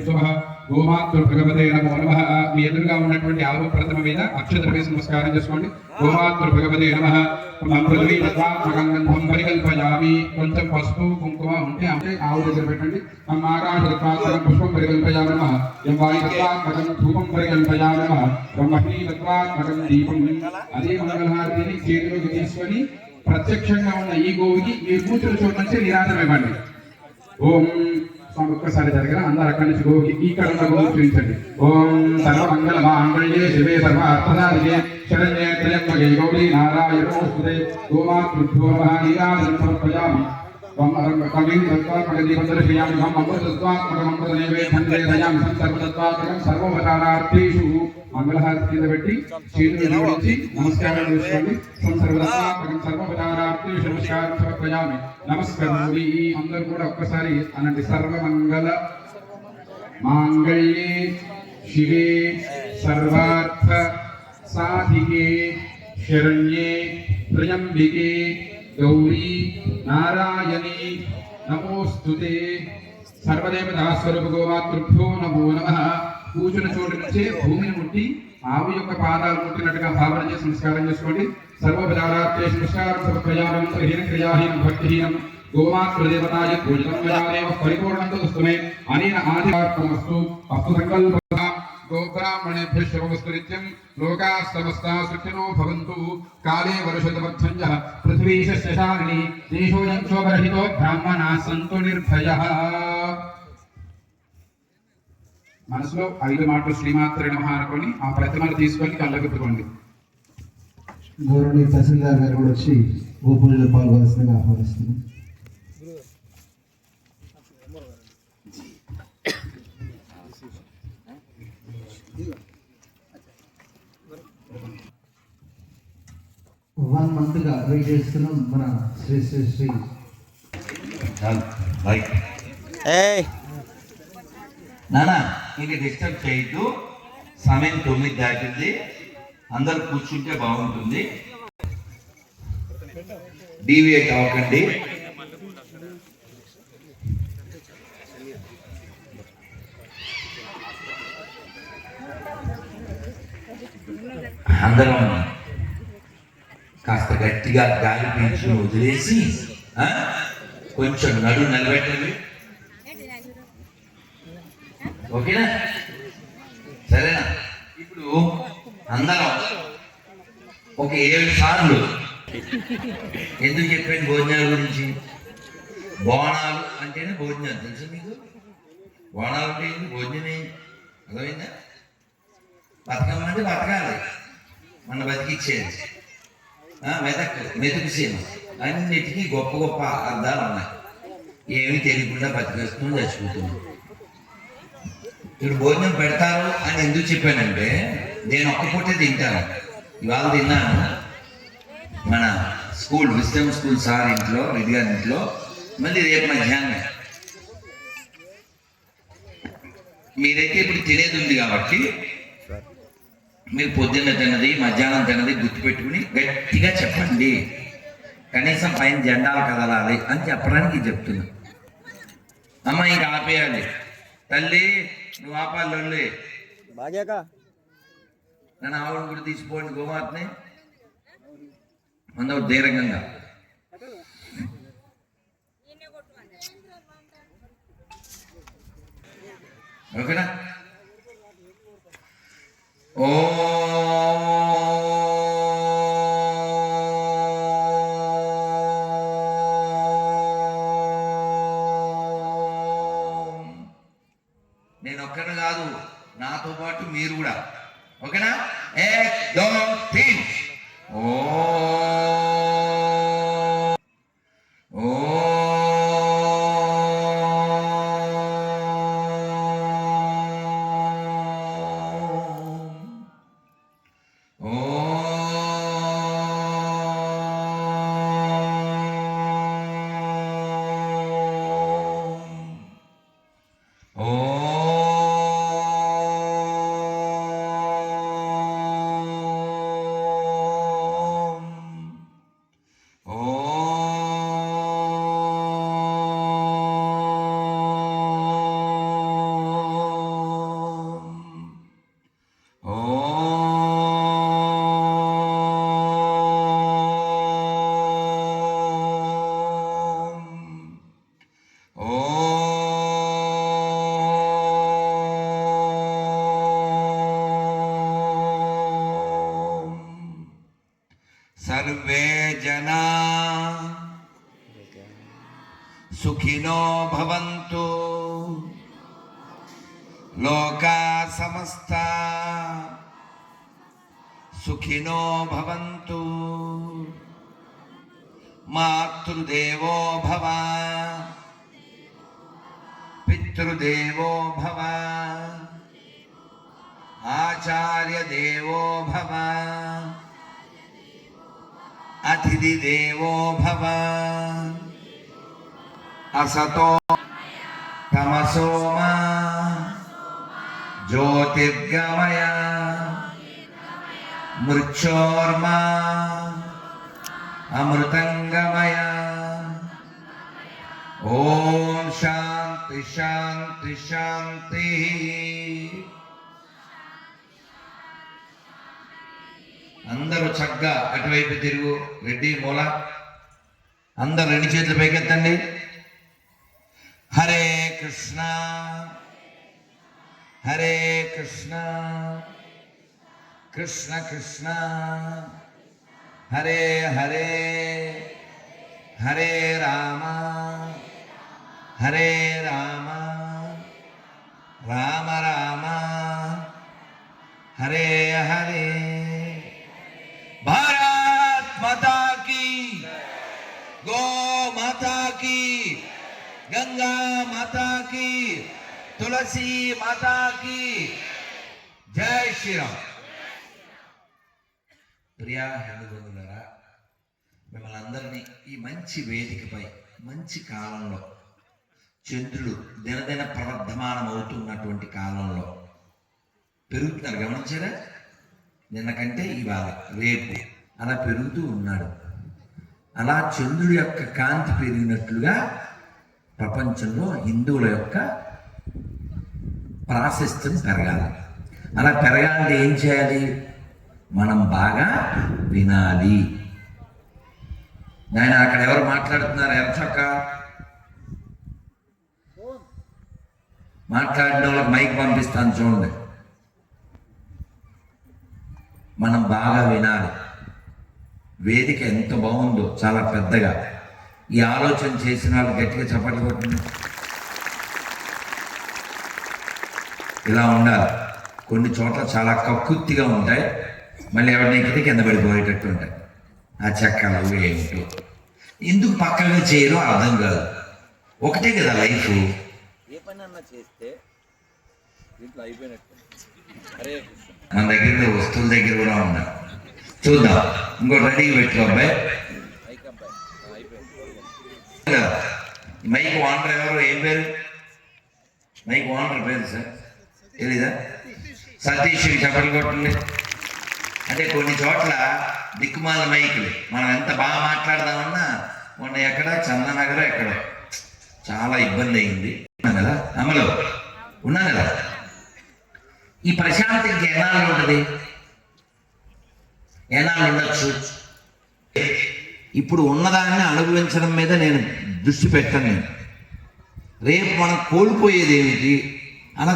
శుభ గోమాతృ భగవతే నమో నమః. మీ ఎదురుగా ఉన్నటువంటి ఆవు ప్రథమ మీద అక్షత వేసి నమస్కారం చేసుకోండి. గోమాతృ భగవతే నమః. పృథ్వీ తత్వాత్మకం గంధం పరికల్పయామి. కొంచెం పసుపు కుంకుమ ఉంటే అంటే ఆవు దగ్గర పెట్టండి. ఆకాశ తత్వాత్మకం పుష్పం పరికల్పయామి నమః. యం వాయు తత్వాత్మకం ధూపం పరికల్పయామి నమః. బ్రహ్మణి తత్వాత్మకం దీపం. అదే మంగళహారతిని చేతిలోకి తీసుకొని ప్రత్యక్షంగా ఉన్న ఈ గోవుకి మీరు కూర్చుని చోటు నుంచి నిరాజనం ఇవ్వండి. ఓం ఒక్కసారి జరగరా అందరూ అక్కడి నుంచి గోవుకి ఇక్కడ ఉన్న గోవు చూపించండి. ఓం సర్వమంగళ మాంగళ్యే శివే సర్వ అర్థసాధికే శరణ్యే త్రయంబకే గౌరీ నారాయణ నమోస్తుతే. గోమాతృభ్యో నమః నీరాజనం సమర్పయామి. కవిం తత్వాత్మక దీపదర్శయామి. అమృతత్వాత్మకం నైవేద్యం దయామి. సర్వతత్వాత్మకం సర్వోపచారార్థేషు మంగళహారతి కింద పెట్టి చేతులు జోడించి నమస్కారం చేసుకోండి. సర్వతత్వాత్మకం సర్వోపచారార్థేషు నమస్కారం సమర్పయామి. నమస్కారం. అందరూ కూడా ఒక్కసారి అనండి. సర్వమంగళ మాంగళ్యే శివే సర్వార్థ సాధికే శరణ్యే త్రయంబికే గౌరీ నారాయణి నమోస్తుతే. సర్వదేవతా స్వరూప గోమాతృభ్యో నమో నమః. కూర్చున్న చోటు నుంచే భూమిని ముట్టి ఆవు యొక్క పాదాలు ముట్టినట్టుగా భావన చేసి నమస్కారం చేసుకోండి. సర్వోపచారార్థేషు నమస్కారం సమర్పయామి. హీన క్రియాహీనం భక్తిహీనం గోమాతృదేవతాయ పూజితం మయాదేవ పరిపూర్ణం తస్తుమే. అనేన ఆదివార్తమస్తు. అస్తు సంకల్ప గోబ్రాహ్మణేభ్యః శుభమస్తు నిత్యం. లోకాః సమస్తాః సుఖినో భవంతు. కాలే వర్షతమధ్యంజః పృథివీ సస్యశాలినీ. దేశోऽयं శోభరహితో బ్రాహ్మణాః సంతు నిర్భయః. మనసులో 5 మాటలు శ్రీమాత్రే నమః అనుకొని ఆ ప్రతిమను తీసుకొని కళ్ళకు పెట్టుకోండి. గౌరవనీయ తహసీల్దార్ గారు కూడా వచ్చి గోపూజలో పాల్గొనాల్సిందిగా ఆహ్వానిస్తున్నాం. వన్ మంత్ గా వెయిట్ చేస్తున్నాం మన శ్రీ శ్రీ శ్రీ నానా ఇది డిస్టర్బ్ చేయొద్దు. సమయం 9 దాటింది. అందరూ కూర్చుంటే బాగుంటుంది. డీవియేట్ అవ్వకండి. అందరం కాస్త గట్టిగా గాలి పీల్చుకుని వదిలేసి కొంచెం నడు నిలబెట్టండి. ఓకేనా? సరేనా? ఇప్పుడు అందరం ఒక 7 సార్లు ఎందుకు చెప్పాను భోజనాల గురించి. బోనాలు అంటేనే భోజనాలు తెలుసు మీకు. బోనాలు అంటే ఏంటి? భోజనమే. అర్థమైందా? బతకం అంటే బతకాలి, మన బతికిచ్చేది. మెతుకు సీమ అన్నిటికీ గొప్ప గొప్ప అర్థాలు ఉన్నాయి. ఏమి తెలియకుండా బతికేస్తున్నాం, చచ్చిపోతున్నాం. ఇప్పుడు భోజనం పెడతారు అని ఎందుకు చెప్పానంటే నేను ఒక్క పూటే తింటాను. ఇవాళ తిన్నాను మన స్కూల్ విస్డమ్ స్కూల్ సార్ ఇంట్లో, రెడ్డి గారి ఇంట్లో. మళ్ళీ రేపు మధ్యాహ్నం మీరైతే ఇప్పుడు తినేది ఉంది కాబట్టి మీరు పొద్దున్న తిన్నది మధ్యాహ్నం తిన్నది గుర్తుపెట్టుకుని గట్టిగా చెప్పండి. కనీసం పైన జెండాలు కదలాలి అని చెప్పడానికి చెప్తున్నా. అమ్మ ఇంకా ఆపేయాలి. తల్లి నువ్వు ఆపాలి. నన్ను ఆవును కూడా తీసిపోండి. గోమాతని అందరూ ధీరంగా. ఓకేనా? ఓ నేను ఒక్కనే కాదు, నాతో పాటు మీరు కూడా. ఓకేనా? 1 2 3. ఓ జనా సుఖినో భవంతు లోకా సమస్తా సుఖినో భవంతు మాతృదేవో భవ పితృదేవో భవ ఆచార్యదేవో భవ అతిథిదేవో భవ అసతో తమసో మా జ్యోతిర్గమయ మృక్షోర్మా అమృతంగమయ. ఓం శాంతి శాంతి శాంతి. అందరూ చక్కగా అటువైపు తిరుగు. రెడ్డి మూల అందరూ రెండు చేతులు పైకెత్తండి. హరే కృష్ణ హరే కృష్ణ కృష్ణ కృష్ణ హరే హరే హరే రామ హరే రామ రామ రామ హరే హరే. భారత్ మాతా కీ, గో మాతా కీ, గంగా మాతా కీ, తులసి మాతా కీ జై శ్రీరామ్. ప్రియా హిందుబంధువులారా, మిమ్మల్ని అందరినీ ఈ మంచి వేదికపై మంచి కాలంలో చంద్రుడు దినదిన ప్రవర్ధమానం అవుతున్నటువంటి కాలంలో పెరుగుతున్నారు. గమనించారా? నిన్న కంటే ఇవాళ రేపు అలా పెరుగుతూ ఉన్నాడు. అలా చంద్రుడి యొక్క కాంతి పెరిగినట్లుగా ప్రపంచంలో హిందువుల యొక్క ప్రాశస్త్యం పెరగాలి. అలా పెరగాలంటే ఏం చేయాలి? మనం బాగా వినాలి. నేను అక్కడ ఎవరు మాట్లాడుతున్నారు? ఎర్చక్క మాట్లాడిన వాళ్ళకి మైక్ పంపిస్తాను చూడండి. మనం బాగా వినాలి. వేదిక ఎంత బాగుందో, చాలా పెద్దగా. ఈ ఆలోచన చేసిన వాళ్ళు గట్టిగా చప్పట్లు కొట్టండి. ఇలా ఉండాలి. కొన్ని చోట్ల చాలా కక్కుర్తిగా ఉంటాయి, మళ్ళీ ఎవరిని ఎక్కితే కింద పడిపోయేటట్టు ఉంటాయి. ఆ చెక్కలు ఏమిటో ఎందుకు పక్కగా చేయరో అర్థం కాదు. ఒకటే కదా లైఫ్. ఏ పని అన్నా చేస్తే దీంట్లో అయిపోయినట్టు. మన దగ్గర వస్తువుల దగ్గర కూడా ఉందా చూద్దాం. ఇంకోటి రెడీగా పెట్టుకో అబ్బాయి. మైక్ ఓనర్ ఎవరు? ఏం పేరు? మైక్ ఓనర్ పేరు సార్ తెలీదా? సతీష్కి చప్పట్లు కొట్టండి. అంటే కొన్ని చోట్ల దిక్కుమాల మైకులు మనం ఎంత బాగా మాట్లాడదామన్నా మొన్న ఎక్కడ చందనగర్ ఎక్కడో చాలా ఇబ్బంది అయింది. ఉన్నాం కదా అమలు, ఉన్నాం కదా. ఈ ప్రశాంతి ఇంకెన్నాళ్ళు ఉంటుంది? ఎన్నాళ్ళు ఉండొచ్చు? ఇప్పుడు ఉన్నదాన్ని అనుభవించడం మీద నేను దృష్టి పెట్టను. రేపు మనం కోల్పోయేది ఏమిటి? అలా